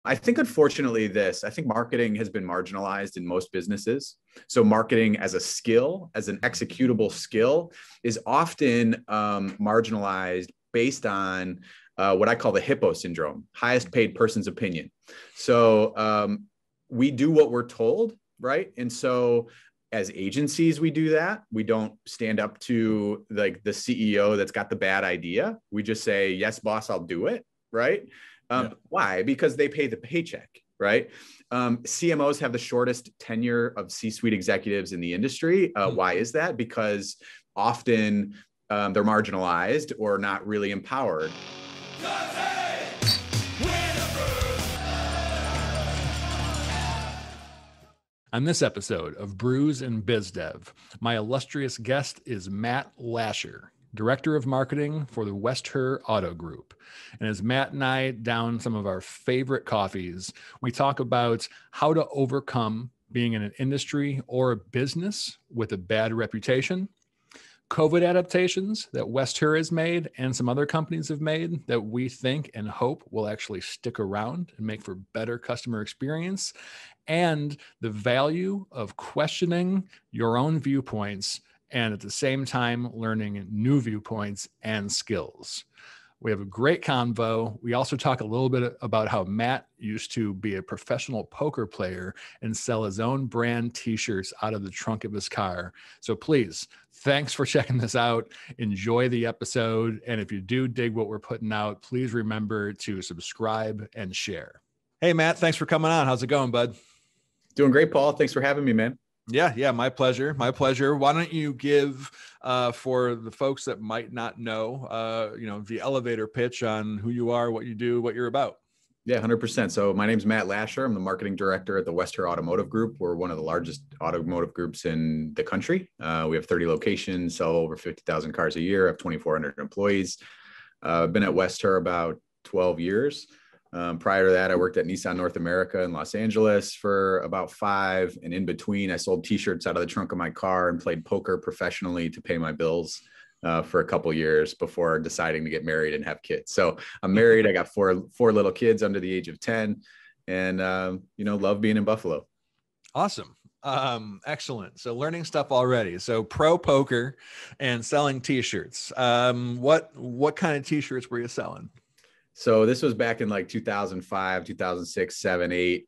I think, unfortunately, I think marketing has been marginalized in most businesses. So marketing as a skill, as an executable skill, is often marginalized based on what I call the hippo syndrome, highest paid person's opinion. So we do what we're told, right? And so as agencies, we do that. We don't stand up to like the CEO that's got the bad idea. We just say, yes, boss, I'll do it, right? Why? Because they pay the paycheck, right? CMOs have the shortest tenure of C-suite executives in the industry. Why is that? Because often they're marginalized or not really empowered. On this episode of Brews BizDev, my illustrious guest is Matt Lasher, Director of Marketing for the WestHerr Auto Group. And as Matt and I down some of our favorite coffees, we talk about how to overcome being in an industry or a business with a bad reputation, COVID adaptations that WestHerr has made and some other companies have made that we think and hope will actually stick around and make for better customer experience, and the value of questioning your own viewpoints and at the same time learning new viewpoints and skills. We have a great convo. We also talk a little bit about how Matt used to be a professional poker player and sell his own brand t-shirts out of the trunk of his car. So please, thanks for checking this out. Enjoy the episode. And if you do dig what we're putting out, please remember to subscribe and share. Hey, Matt, thanks for coming on. How's it going, bud? Doing great, Paul. Thanks for having me, man. Yeah, my pleasure. My pleasure. Why don't you give, for the folks that might not know, the elevator pitch on who you are, what you do, what you're about? Yeah, 100%. So my name's Matt Lasher. I'm the marketing director at the WestHerr Automotive Group. We're one of the largest automotive groups in the country. We have 30 locations, sell over 50,000 cars a year, have 2,400 employees. I've been at WestHerr about 12 years. Prior to that, I worked at Nissan North America in Los Angeles for about 5. And in between, I sold t-shirts out of the trunk of my car and played poker professionally to pay my bills for a couple of years before deciding to get married and have kids. So I'm married. I got four little kids under the age of 10 and, love being in Buffalo. Awesome. Excellent. So learning stuff already. So pro poker and selling t-shirts. What kind of t-shirts were you selling? So this was back in like 2005, 2006, 7, 8.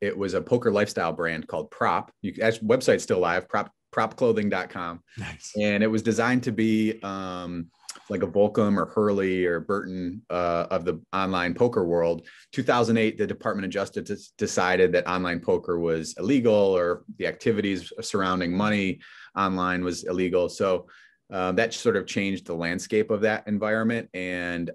It was a poker lifestyle brand called Prop. Website's still live, propclothing.com. Nice. And it was designed to be like a Volcom or Hurley or Burton of the online poker world. 2008, the Department of Justice decided that online poker was illegal, or the activities surrounding money online was illegal. So that sort of changed the landscape of that environment, and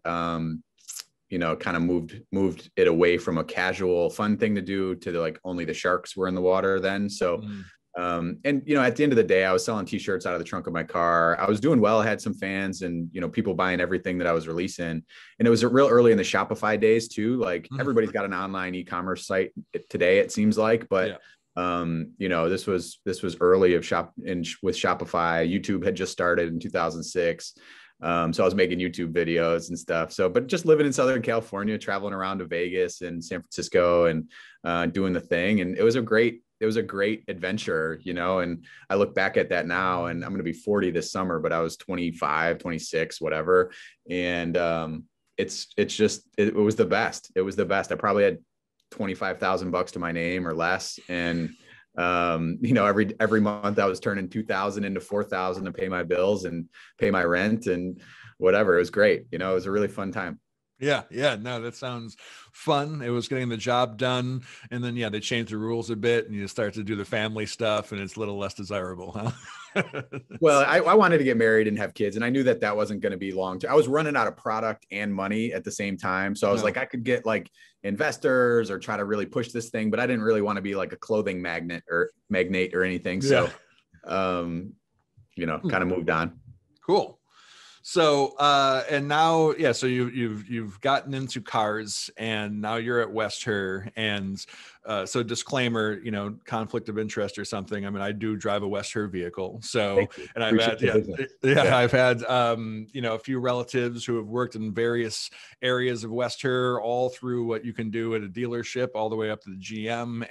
kind of moved it away from a casual fun thing to do to like only the sharks were in the water then. So, at the end of the day, I was selling t-shirts out of the trunk of my car. I was doing well. I had some fans and, people buying everything that I was releasing. And it was real early in the Shopify days too. Like everybody's got an online e-commerce site today, it seems like, but this was early with Shopify. YouTube had just started in 2006. So I was making YouTube videos and stuff. But just living in Southern California, traveling around to Vegas and San Francisco and doing the thing. And it was a great adventure, and I look back at that now, and I'm going to be 40 this summer, but I was 25, 26, whatever. And it was the best. It was the best. I probably had $25,000 to my name or less. And every month I was turning 2,000 into 4,000 to pay my bills and pay my rent and whatever. It was great. It was a really fun time. Yeah. No, that sounds fun. It was getting the job done. And then, they changed the rules a bit and you start to do the family stuff and it's a little less desirable, huh? Well, I wanted to get married and have kids, and I knew that wasn't going to be long term. I was running out of product and money at the same time. So I was like, I could get like investors or try to really push this thing, but I didn't really want to be like a clothing magnate or anything. So, kind of moved on. Cool. So, and now, yeah, so you've gotten into cars and now you're at WestHerr. And so disclaimer, conflict of interest or something. I mean, I do drive a WestHerr vehicle. So, and I've had, I've had, a few relatives who have worked in various areas of WestHerr, all through what you can do at a dealership, all the way up to the GM.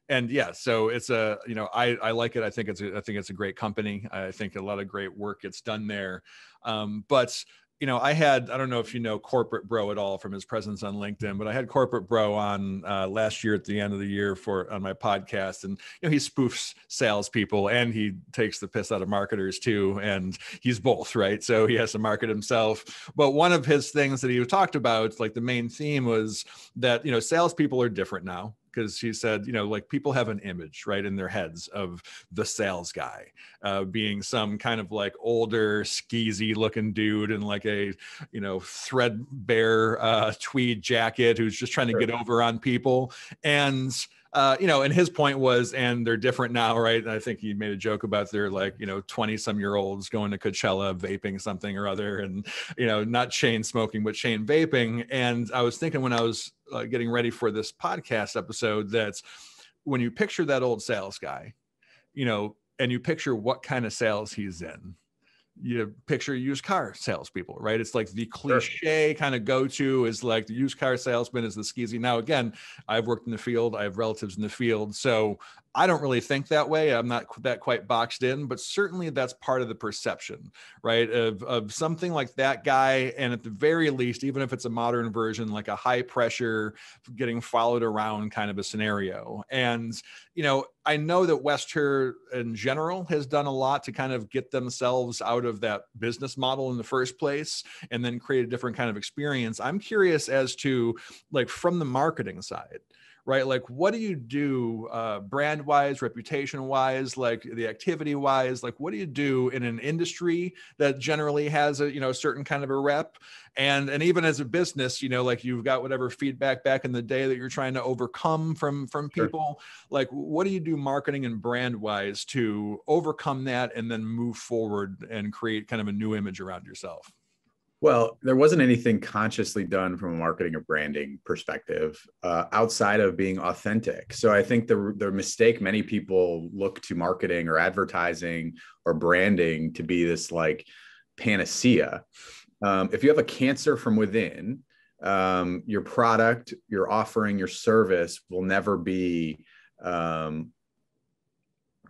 And yeah, so it's I like it. I think it's a great company. I think a lot of great work gets done there. But I don't know if you know Corporate Bro at all from his presence on LinkedIn, but I had Corporate Bro on last year at the end of the year on my podcast. And, he spoofs salespeople and he takes the piss out of marketers too. And he's both, right? So he has to market himself. But one of his things that he talked about, like the main theme was that, salespeople are different now. Because he said, like people have an image right in their heads of the sales guy being some kind of like older, skeezy looking dude in like a, threadbare tweed jacket who's just trying to get over on people. And and his point was, and they're different now, right? And I think he made a joke about their 20-some-year-olds going to Coachella, vaping something or other, and not chain smoking, but chain vaping. And I was thinking when I was getting ready for this podcast episode that when you picture that old sales guy, and you picture what kind of sales he's in, you picture used car salespeople, right? It's like the cliche kind of go-to is like the used car salesman is the skeezy. Now, again, I've worked in the field. I have relatives in the field. So I don't really think that way. I'm not that quite boxed in, but certainly that's part of the perception, right? Of something like that guy. And at the very least, even if it's a modern version, like a high pressure, getting followed around kind of a scenario. And, I know that WestHerr in general has done a lot to kind of get themselves out of that business model in the first place and then create a different kind of experience. I'm curious as to like from the marketing side, right? Like, what do you do brand wise, reputation wise, like the activity wise? Like, what do you do in an industry that generally has a, certain kind of a rep? And even as a business, like you've got whatever feedback back in the day that you're trying to overcome from people. Like, what do you do marketing and brand wise to overcome that and then move forward and create kind of a new image around yourself? Well, there wasn't anything consciously done from a marketing or branding perspective outside of being authentic. So I think the mistake many people look to marketing or advertising or branding to be this like panacea. If you have a cancer from within, your product, your offering, your service will never be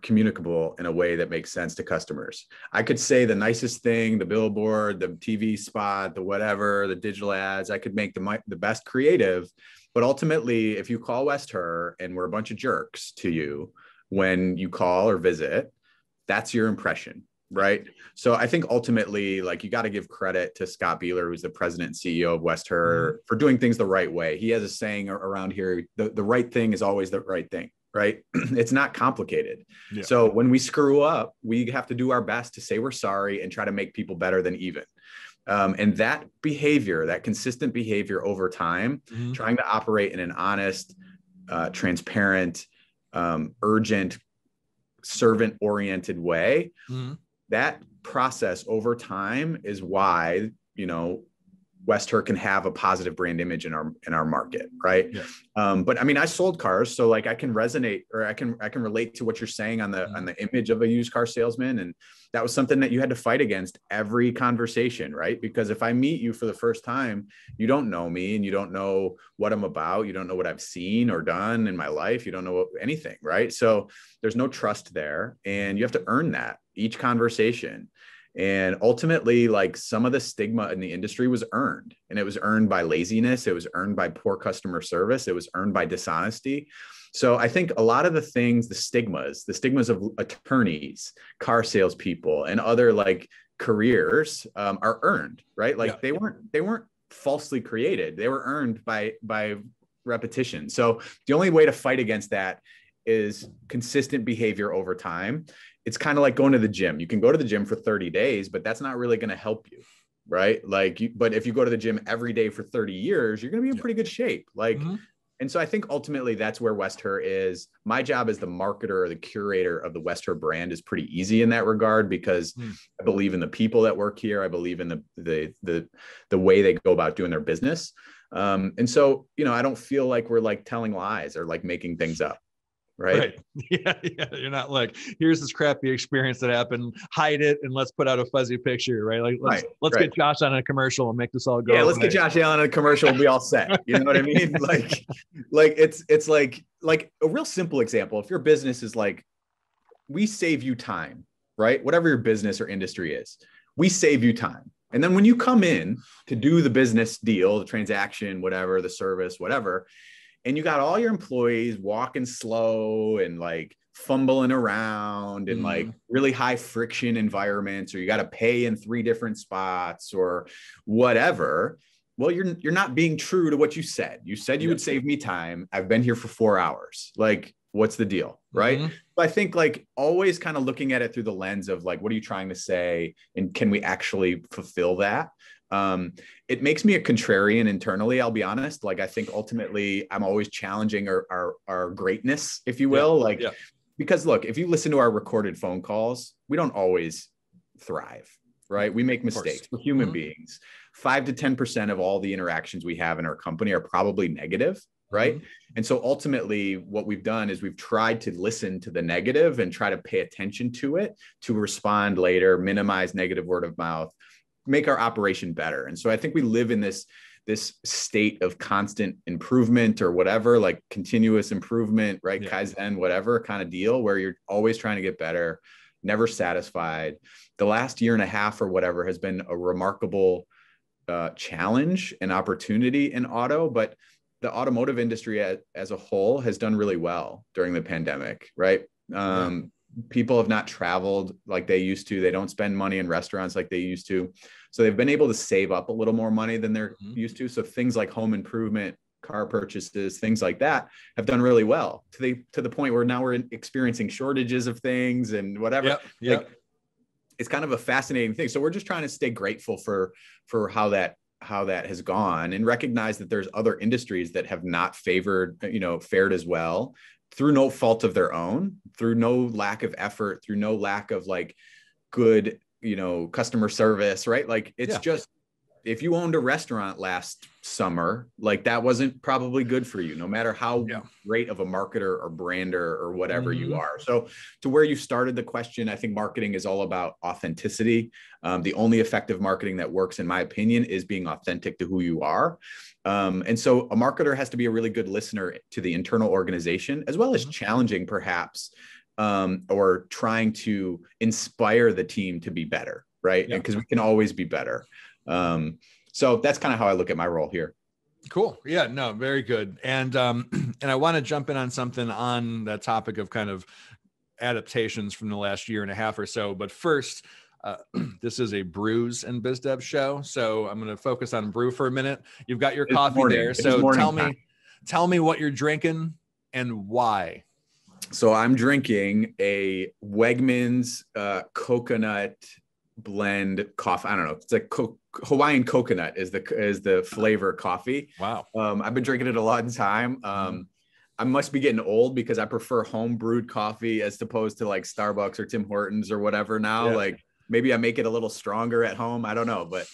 communicable in a way that makes sense to customers. I could say the nicest thing, the billboard, the TV spot, the whatever, the digital ads, I could make the best creative, but ultimately, if you call WestHerr and we're a bunch of jerks to you when you call or visit, that's your impression, right? So I think ultimately, like you got to give credit to Scott Beeler, who's the president and CEO of WestHerr, for doing things the right way. He has a saying around here, the right thing is always the right thing. Right? It's not complicated. Yeah. So when we screw up, we have to do our best to say we're sorry and try to make people better than even. And that behavior, that consistent behavior over time, trying to operate in an honest, transparent, urgent, servant-oriented way, that process over time is why, WestHerr can have a positive brand image in our market, right? Yeah. But I mean, I sold cars, so like I can resonate, or I can relate to what you're saying on the image of a used car salesman, and that was something that you had to fight against every conversation, right? Because if I meet you for the first time, you don't know me, and you don't know what I'm about, you don't know what I've seen or done in my life, you don't know anything, right? So there's no trust there, and you have to earn that each conversation. And ultimately, like some of the stigma in the industry was earned, and it was earned by laziness. It was earned by poor customer service. It was earned by dishonesty. So I think a lot of the things, the stigmas of attorneys, car salespeople, and other like careers are earned, right? Like they weren't falsely created. They were earned by repetition. So the only way to fight against that is consistent behavior over time. It's kind of like going to the gym. You can go to the gym for 30 days, but that's not really going to help you, right? Like, but if you go to the gym every day for 30 years, you're going to be in pretty good shape. Like, And so I think ultimately that's where WestHerr is. My job as the marketer or the curator of the WestHerr brand is pretty easy in that regard, because I believe in the people that work here. I believe in the way they go about doing their business. And so, I don't feel like we're like telling lies or like making things up. Right. Yeah. You're not like, here's this crappy experience that happened, hide it, and let's put out a fuzzy picture, right? Like let's get Josh on a commercial and make this all go. Yeah, let's get Josh Allen on a commercial and be all set. You know what I mean? Like it's like a real simple example. If your business is like, we save you time, right? Whatever your business or industry is, we save you time. And then when you come in to do the business deal, the transaction, whatever, the service, whatever, and you got all your employees walking slow and like fumbling around and like really high friction environments, or you got to pay in 3 different spots or whatever. Well, you're not being true to what you said. You said you would save me time. I've been here for 4 hours. Like, what's the deal? Right. So I think like always kind of looking at it through the lens of like, what are you trying to say? And can we actually fulfill that? It makes me a contrarian internally. I'll be honest. Like, I think ultimately I'm always challenging our greatness, if you will. Because look, if you listen to our recorded phone calls, we don't always thrive, right? We make mistakes. We're human beings. 5 to 10% of all the interactions we have in our company are probably negative. Right. And so ultimately what we've done is we've tried to listen to the negative and try to pay attention to it, to respond later, minimize negative word of mouth, make our operation better. And so I think we live in this state of constant improvement or whatever, like continuous improvement, right? Kaizen, whatever kind of deal, where you're always trying to get better, never satisfied. The last year and a half or whatever has been a remarkable challenge and opportunity in auto, but the automotive industry as a whole has done really well during the pandemic, right? People have not traveled like they used to. They don't spend money in restaurants like they used to. So they've been able to save up a little more money than they're used to. So things like home improvement, car purchases, things like that have done really well to the point where now we're experiencing shortages of things and whatever. Like, it's kind of a fascinating thing. So we're just trying to stay grateful for how that has gone, and recognize that there's other industries that have not fared as well, through no fault of their own, through no lack of effort, through no lack of like good, customer service, right? Like it's just, if you owned a restaurant last summer, like that wasn't probably good for you, no matter how great of a marketer or brander or whatever you are. So to where you started the question, I think marketing is all about authenticity. The only effective marketing that works, in my opinion, is being authentic to who you are. And so a marketer has to be a really good listener to the internal organization, as well as challenging perhaps, or trying to inspire the team to be better, right? Because we can always be better. So that's kind of how I look at my role here. Cool. Yeah, no, very good. And I want to jump in on something on that topic of kind of adaptations from the last year and a half or so. But first, this is a Brews and BizDev show. So I'm going to focus on brew for a minute. You've got your coffee there. So tell me what you're drinking and why. So I'm drinking a Wegmans coconut blend coffee. I don't know. It's like Hawaiian Coconut is the flavor coffee. Wow. I've been drinking it a long time. I must be getting old because I prefer home brewed coffee as opposed to like Starbucks or Tim Hortons or whatever now. Like maybe I make it a little stronger at home. I don't know, but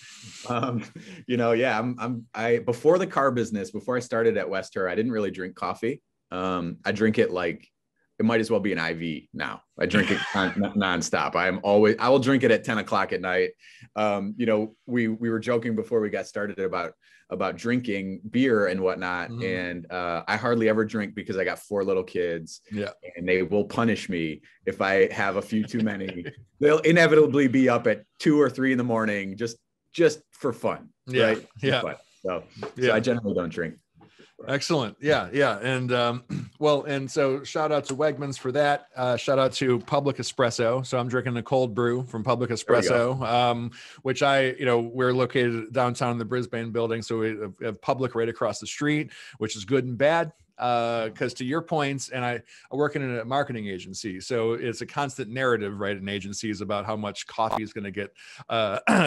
before the car business, before I started at WestHerr, I didn't really drink coffee. I drink it like, it might as well be an IV now. I drink it nonstop. I will drink it at 10 o'clock at night. We were joking before we got started about drinking beer and whatnot. And I hardly ever drink because I got 4 little kids, and they will punish me if I have a few too many. They'll inevitably be up at 2 or 3 in the morning, just for fun. Right? Fun. So I generally don't drink. Excellent. Yeah. And and so shout out to Wegmans for that. Shout out to Public Espresso. So I'm drinking a cold brew from Public Espresso, which we're located downtown in the Brisbane building. So we have Public right across the street, which is good and bad. Because to your points, and I work in a marketing agency, so it's a constant narrative, right, in agencies about how much coffee is going to get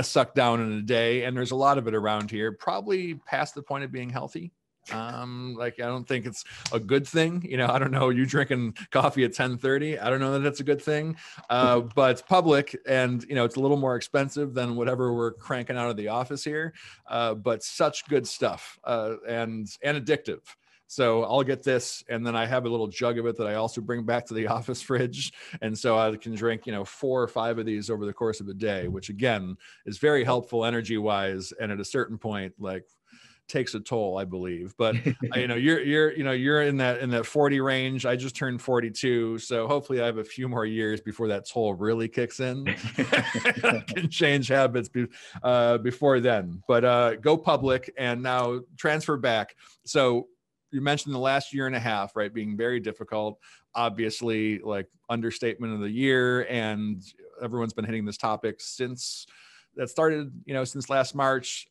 sucked down in a day. And there's a lot of it around here, probably past the point of being healthy. Like, I don't think it's a good thing. You know, I don't know, you drinking coffee at 10:30. I don't know that that's a good thing. But it's public, and, you know, it's a little more expensive than whatever we're cranking out of the office here. But such good stuff, and addictive. So I'll get this, and then I have a little jug of it that I also bring back to the office fridge. And so I can drink, you know, 4 or 5 of these over the course of a day, which again is very helpful energy wise. And at a certain point, like, takes a toll, I believe. But you know, you're in that 40 range. I just turned 42, so hopefully I have a few more years before that toll really kicks in. I can change habits before then. But go public, and now transfer back. So you mentioned the last year and a half, right, being very difficult. Obviously, like, understatement of the year, and everyone's been hitting this topic since that started, you know, since last March.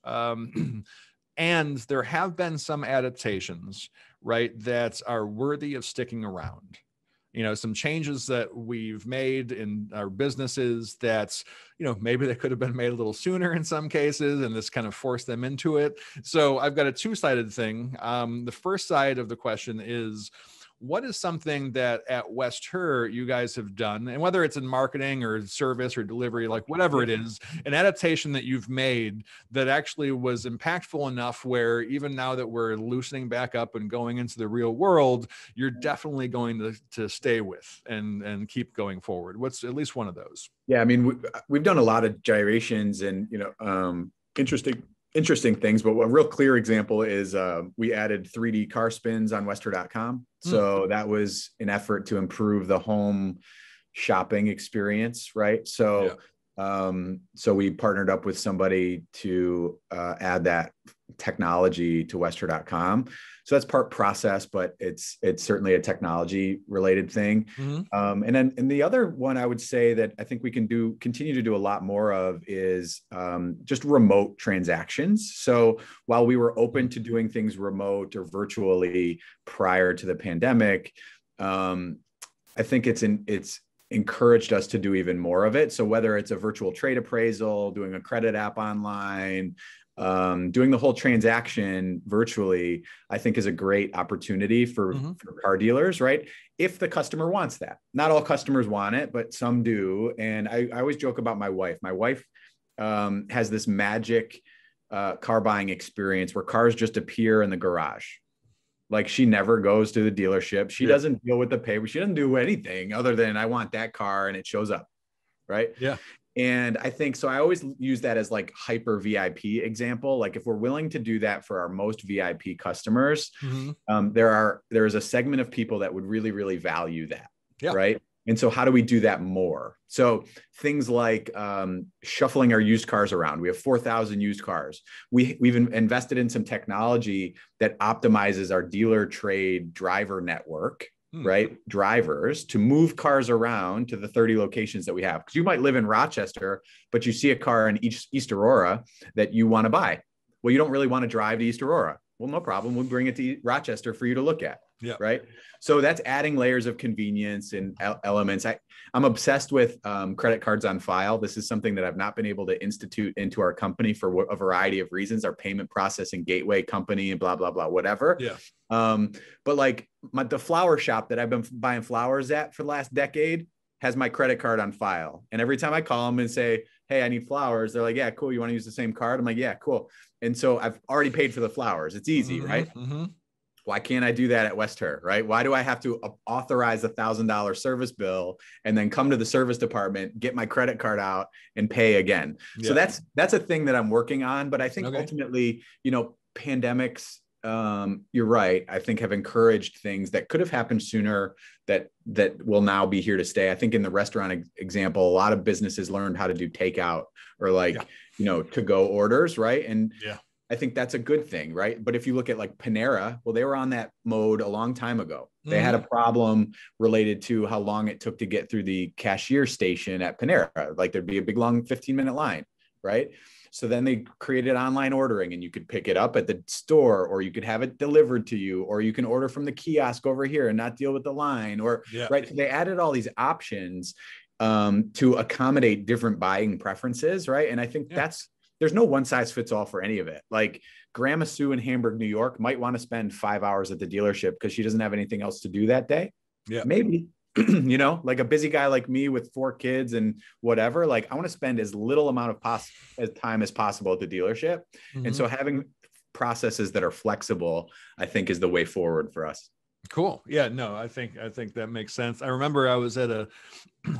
And there have been some adaptations, right, that are worthy of sticking around. You know, some changes that we've made in our businesses that, you know, maybe they could have been made a little sooner in some cases, and this kind of forced them into it. So I've got a two-sided thing. The first side of the question is, what is something that at WestHerr you guys have done, and whether it's in marketing or service or delivery, like whatever it is, an adaptation that you've made that actually was impactful enough where even now that we're loosening back up and going into the real world, you're definitely going to stay with and keep going forward? What's at least one of those? Yeah, I mean, we've done a lot of gyrations and, you know, interesting things, but a real clear example is we added 3D car spins on WestHerr.com. So that was an effort to improve the home shopping experience, right? So so we partnered up with somebody to add that technology to WestHerr.com. So that's part process, but it's certainly a technology related thing. And the other one I would say that I think we can continue to do a lot more of is just remote transactions. So while we were open to doing things remote or virtually prior to the pandemic, I think it's encouraged us to do even more of it. So whether it's a virtual trade appraisal, doing a credit app online, doing the whole transaction virtually, I think is a great opportunity for car dealers, right? If the customer wants that. Not all customers want it, but some do. And I always joke about my wife. My wife has this magic car buying experience where cars just appear in the garage. Like, she never goes to the dealership. She doesn't deal with the paper. She doesn't do anything other than, I want that car, and it shows up. Right. Yeah. And I think, so I always use that as like hyper VIP example. Like, if we're willing to do that for our most VIP customers, there is a segment of people that would really, really value that. Yeah. Right. And so how do we do that more? So things like shuffling our used cars around. We have 4,000 used cars. We've invested in some technology that optimizes our dealer trade driver network, right? Drivers to move cars around to the 30 locations that we have. Because you might live in Rochester, but you see a car in East Aurora that you want to buy. Well, you don't really want to drive to East Aurora. Well, no problem. We'll bring it to Rochester for you to look at. Yeah. Right. So that's adding layers of convenience and elements. I'm obsessed with credit cards on file. This is something that I've not been able to institute into our company for a variety of reasons, our payment processing gateway company and blah, blah, blah, whatever. Yeah. But like the flower shop that I've been buying flowers at for the last decade has my credit card on file. And every time I call them and say, hey, I need flowers, they're like, yeah, cool. You want to use the same card? I'm like, yeah, cool. And so I've already paid for the flowers. It's easy, right? Why can't I do that at WestHerr, right? Why do I have to authorize $1,000 service bill and then come to the service department, get my credit card out and pay again? Yeah. So that's a thing that I'm working on. But I think ultimately, you know, pandemics, you're right, I think have encouraged things that could have happened sooner that will now be here to stay. I think in the restaurant example, a lot of businesses learned how to do takeout or you know, to-go orders, right? And I think that's a good thing, right? But if you look at like Panera, well, they were on that mode a long time ago. They had a problem related to how long it took to get through the cashier station at Panera. Like, there'd be a big, long 15-minute line, right? So then they created online ordering, and you could pick it up at the store, or you could have it delivered to you, or you can order from the kiosk over here and not deal with the line, or right. So they added all these options to accommodate different buying preferences, right? And I think there's no one size fits all for any of it. Like Grandma Sue in Hamburg, New York might want to spend 5 hours at the dealership because she doesn't have anything else to do that day. Yeah. Maybe, you know, like a busy guy like me with 4 kids and whatever, like I want to spend as little amount of time as possible at the dealership. And so having processes that are flexible, I think is the way forward for us. Cool. Yeah, no, I think that makes sense. I remember I was at a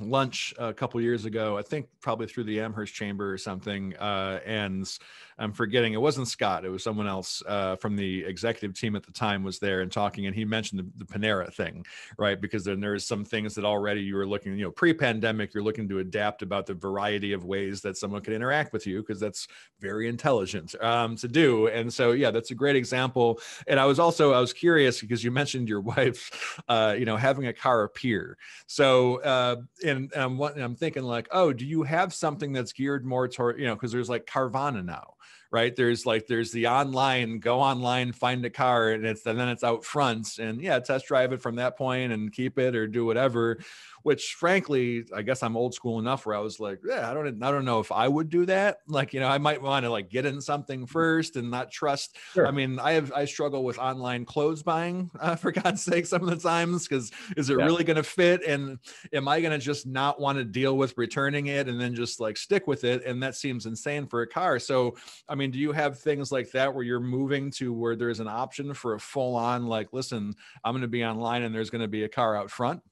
lunch a couple years ago, I think probably through the Amherst Chamber or something. And I'm forgetting, it wasn't Scott, it was someone else from the executive team at the time was there and talking, and he mentioned the Panera thing, right? Because then there's some things that already you were looking, you know, pre-pandemic, you're looking to adapt about the variety of ways that someone can interact with you, because that's very intelligent to do. And so, yeah, that's a great example. And I was curious because you mentioned your wife, you know, having a car appear. So, and I'm thinking like, oh, do you have something that's geared more toward, you know, because there's like Carvana now, right? There's the online, go online, find a car, and then it's out front, and yeah, test drive it from that point and keep it or do whatever. Which frankly, I guess I'm old school enough where I was like, yeah, I don't know if I would do that. Like, you know, I might want to like get in something first and not trust. Sure. I mean, I struggle with online clothes buying for God's sake some of the times, because is it really going to fit? And am I going to just not want to deal with returning it and then just like stick with it? And that seems insane for a car. So, I mean, do you have things like that where you're moving to where there's an option for a full on, like, listen, I'm going to be online and there's going to be a car out front?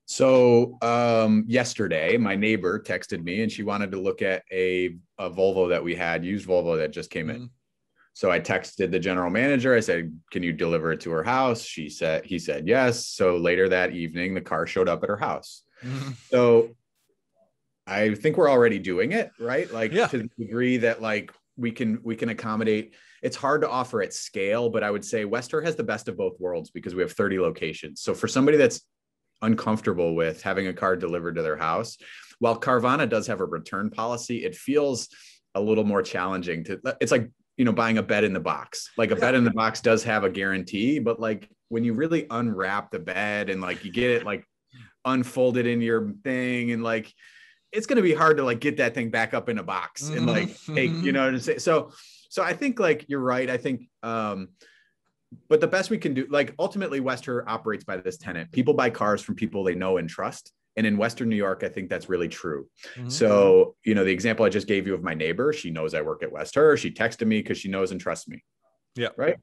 So yesterday, my neighbor texted me and she wanted to look at a Volvo that we had, used Volvo that just came in. So I texted the general manager. I said, can you deliver it to her house? He said yes. So later that evening, the car showed up at her house. So I think we're already doing it, right? Like to the degree that like we can accommodate. It's hard to offer at scale, but I would say WestHerr has the best of both worlds because we have 30 locations. So for somebody that's uncomfortable with having a car delivered to their house, while Carvana does have a return policy, it feels a little more challenging it's like, you know, buying a bed in the box. Like a bed in the box does have a guarantee, but like when you really unwrap the bed and like you get it like unfolded in your thing, and like it's going to be hard to like get that thing back up in a box and like take, you know, to say so I think like you're right. I think but the best we can do, like ultimately WestHerr operates by this tenet. People buy cars from people they know and trust. And in Western New York, I think that's really true. So, you know, the example I just gave you of my neighbor, she knows I work at WestHerr. She texted me because she knows and trusts me. Yeah. Right.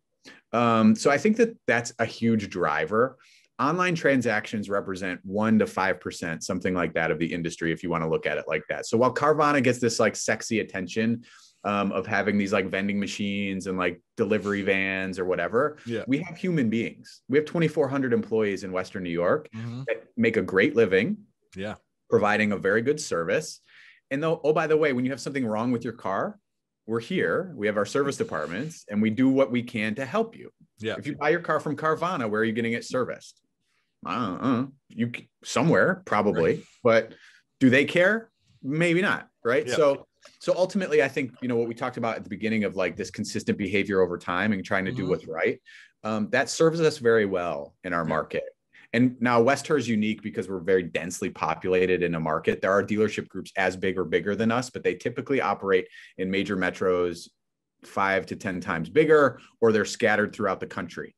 So I think that that's a huge driver. Online transactions represent 1 to 5%, something like that, of the industry, if you want to look at it like that. So while Carvana gets this like sexy attention of having these like vending machines and like delivery vans or whatever, we have human beings. We have 2,400 employees in Western New York that make a great living, providing a very good service. And though, oh, by the way, when you have something wrong with your car, we're here. We have our service departments and we do what we can to help you. If you buy your car from Carvana, where are you getting it serviced? You somewhere probably, but do they care? Maybe not. Right. So ultimately, I think, you know, what we talked about at the beginning of like this consistent behavior over time and trying to do what's right, that serves us very well in our market. And now WestHerr is unique because we're very densely populated in a market. There are dealership groups as big or bigger than us, but they typically operate in major metros 5 to 10 times bigger, or they're scattered throughout the country.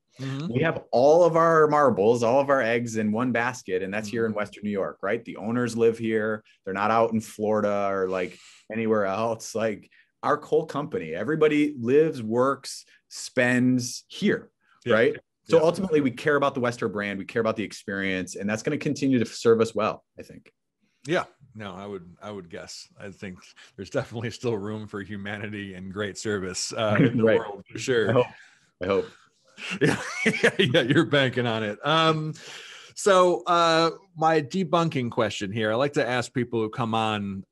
We have all of our marbles, all of our eggs in one basket, and that's here in Western New York, right? The owners live here. They're not out in Florida or like anywhere else. Like our whole company, everybody lives, works, spends here, right? So ultimately, we care about the WestHerr brand. We care about the experience, and that's going to continue to serve us well, I think. Yeah, no, I would guess. I think there's definitely still room for humanity and great service in the world, for sure. I hope. Yeah, you're banking on it. So my debunking question here, I like to ask people who come on,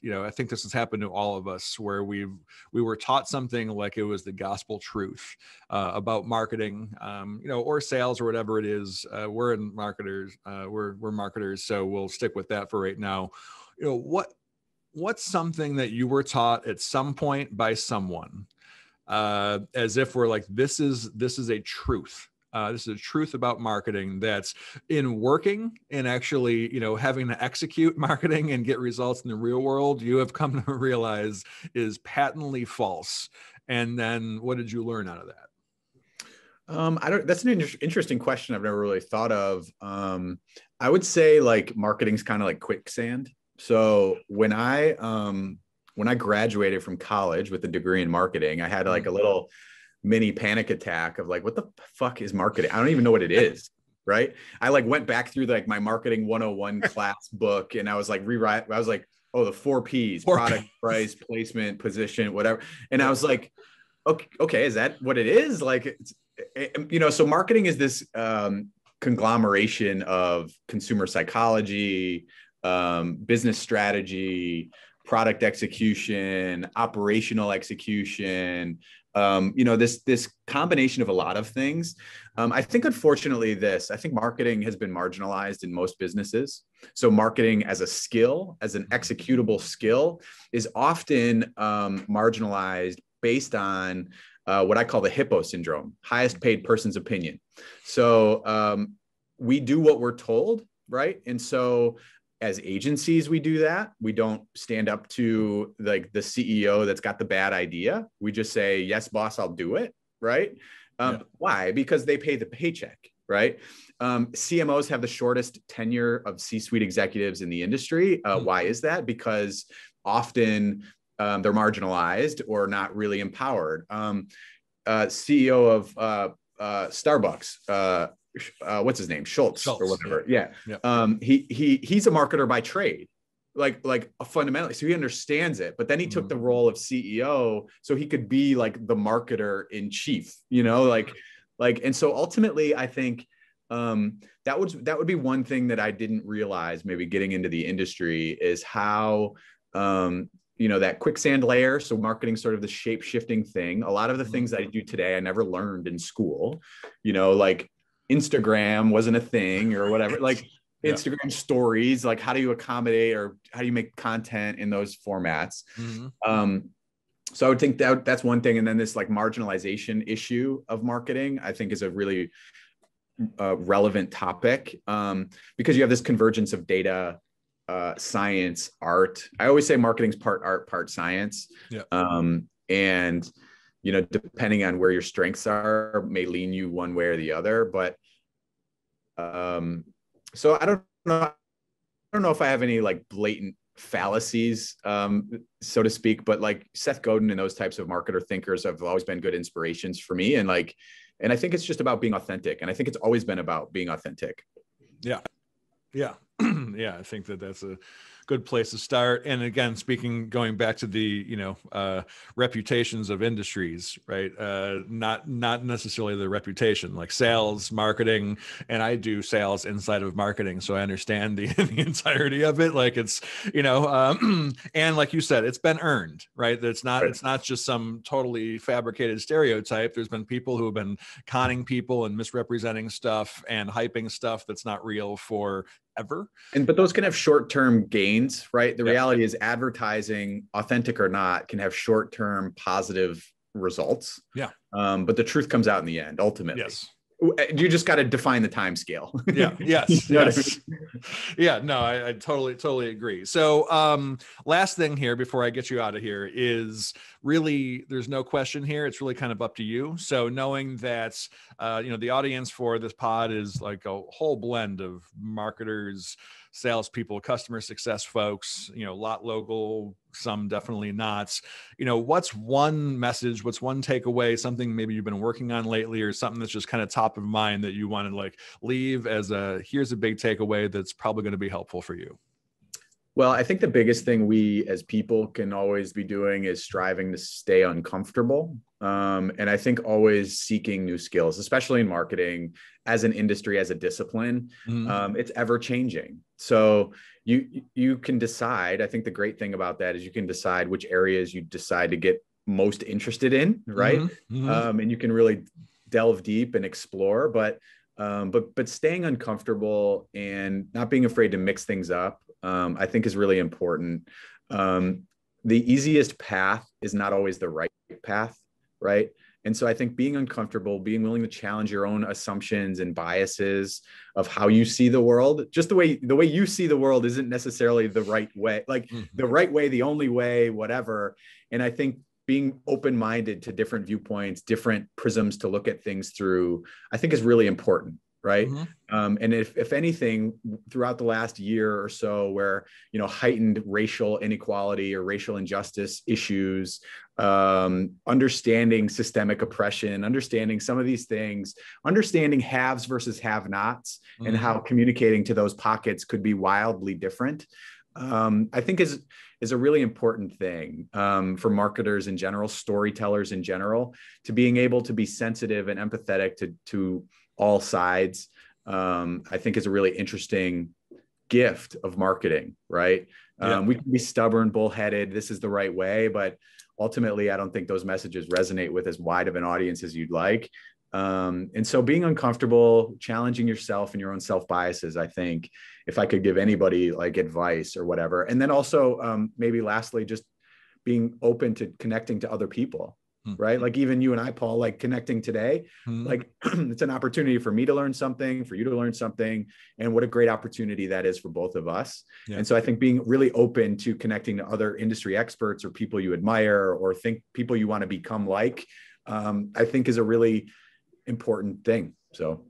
you know, I think this has happened to all of us, where we were taught something like it was the gospel truth about marketing, you know, or sales or whatever it is. We're marketers, we're marketers, so we'll stick with that for right now. You know, what's something that you were taught at some point by someone, as if we're like, this is a truth this is a truth about marketing that's in working and actually, having to execute marketing and get results in the real world, you have come to realize is patently false. And then what did you learn out of that? That's an interesting question I've never really thought of. I would say like marketing's kind of like quicksand. So when I graduated from college with a degree in marketing, I had like a little mini panic attack of like, what the fuck is marketing? I don't even know what it is. Right. I like went back through like my marketing 101 class book and I was like, oh, the 4 P's, product, price, placement, position, whatever. And I was like, okay, is that what it is? Like, so marketing is this conglomeration of consumer psychology, business strategy, product execution, operational execution, this combination of a lot of things. I think, unfortunately, I think marketing has been marginalized in most businesses. So marketing as a skill, as an executable skill, is often marginalized based on what I call the hippo syndrome, highest paid person's opinion. So we do what we're told, right? And so as agencies, we do that. We don't stand up to like the CEO that's got the bad idea. We just say, yes, boss, I'll do it, right? Why? Because they pay the paycheck, right? CMOs have the shortest tenure of C-suite executives in the industry. Why is that? Because often they're marginalized or not really empowered. CEO of Starbucks, what's his name? Schultz or whatever. Yeah. He's a marketer by trade, like fundamentally. So he understands it, but then he took the role of CEO so he could be like the marketer in chief, and so ultimately I think that would be one thing that I didn't realize maybe getting into the industry is how, that quicksand layer. So marketing, sort of the shape shifting thing. A lot of the things that I do today, I never learned in school, like Instagram wasn't a thing or whatever, like Instagram stories, like how do you accommodate or how do you make content in those formats? So I would think that's one thing. And then this like marginalization issue of marketing, I think is a really relevant topic because you have this convergence of data, science, art. I always say marketing's part art, part science. And depending on where your strengths are, may lean you one way or the other. But so I don't know if I have any like blatant fallacies, so to speak, but like Seth Godin and those types of marketer thinkers have always been good inspirations for me. And I think it's just about being authentic. And I think it's always been about being authentic. Yeah. I think that's a good place to start. And again, going back to the, reputations of industries, right? Not necessarily the reputation, like sales, marketing, and I do sales inside of marketing. So I understand the entirety of it. Like it's, and like you said, it's been earned, right? It's not just some totally fabricated stereotype. There's been people who have been conning people and misrepresenting stuff and hyping stuff that's not real for ever. But those can have short-term gains, right? The reality is advertising, authentic or not, can have short-term positive results. But the truth comes out in the end, ultimately. You just got to define the time scale. Yes. I mean? I totally agree. So last thing here before I get you out of here is really, there's no question here. It's really kind of up to you. So knowing that, the audience for this pod is like a whole blend of marketers, salespeople, customer success folks, a lot local, some definitely not. What's one message, what's one takeaway, something maybe you've been working on lately or something that's just kind of top of mind that you want to like leave as here's a big takeaway that's probably going to be helpful for you? Well, I think the biggest thing we as people can always be doing is striving to stay uncomfortable. And I think always seeking new skills, especially in marketing as an industry, as a discipline. It's ever changing. So you can decide. I think the great thing about that is you can decide which areas you decide to get most interested in, right? And you can really delve deep and explore, but staying uncomfortable and not being afraid to mix things up, I think is really important. The easiest path is not always the right path, right? And so I think being uncomfortable, being willing to challenge your own assumptions and biases of how you see the world, just the way you see the world isn't necessarily the right way, like the right way, the only way, whatever. And I think being open-minded to different viewpoints, different prisms to look at things through, I think is really important. Right. And if anything, throughout the last year or so, where, heightened racial inequality or racial injustice issues, understanding systemic oppression, understanding some of these things, understanding haves versus have-nots, and how communicating to those pockets could be wildly different, I think is a really important thing for marketers in general, storytellers in general, to being able to be sensitive and empathetic to all sides. I think is a really interesting gift of marketing, right? We can be stubborn, bullheaded, this is the right way, but ultimately, I don't think those messages resonate with as wide of an audience as you'd like. And so being uncomfortable, challenging yourself and your own self-biases, I think, if I could give anybody like advice or whatever. And then also maybe lastly, just being open to connecting to other people, right? Like even you and I, Paul, like connecting today, like it's an opportunity for me to learn something, for you to learn something. And what a great opportunity that is for both of us. And so I think being really open to connecting to other industry experts or people you admire or think people you want to become like, I think is a really important thing. So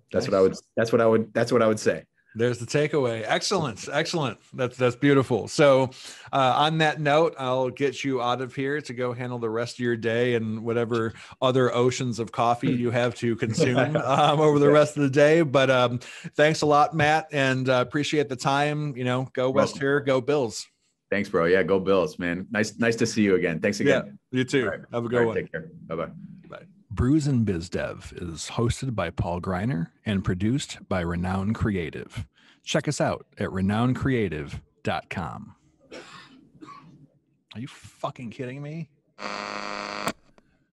that's what I would say. There's the takeaway. Excellent. That's beautiful. So on that note, I'll get you out of here to go handle the rest of your day and whatever other oceans of coffee you have to consume over the rest of the day. But thanks a lot, Matt, and appreciate the time. Go WestHerr, go Bills. Thanks, bro. Yeah, go Bills, man. Nice to see you again. Thanks again. Yeah, you too. Right. Have a good one. Take care. Bye-bye. Bye. Brews BizDev is hosted by Paul Greiner and produced by Renoun Creative. Check us out at renowncreative.com. Are you fucking kidding me?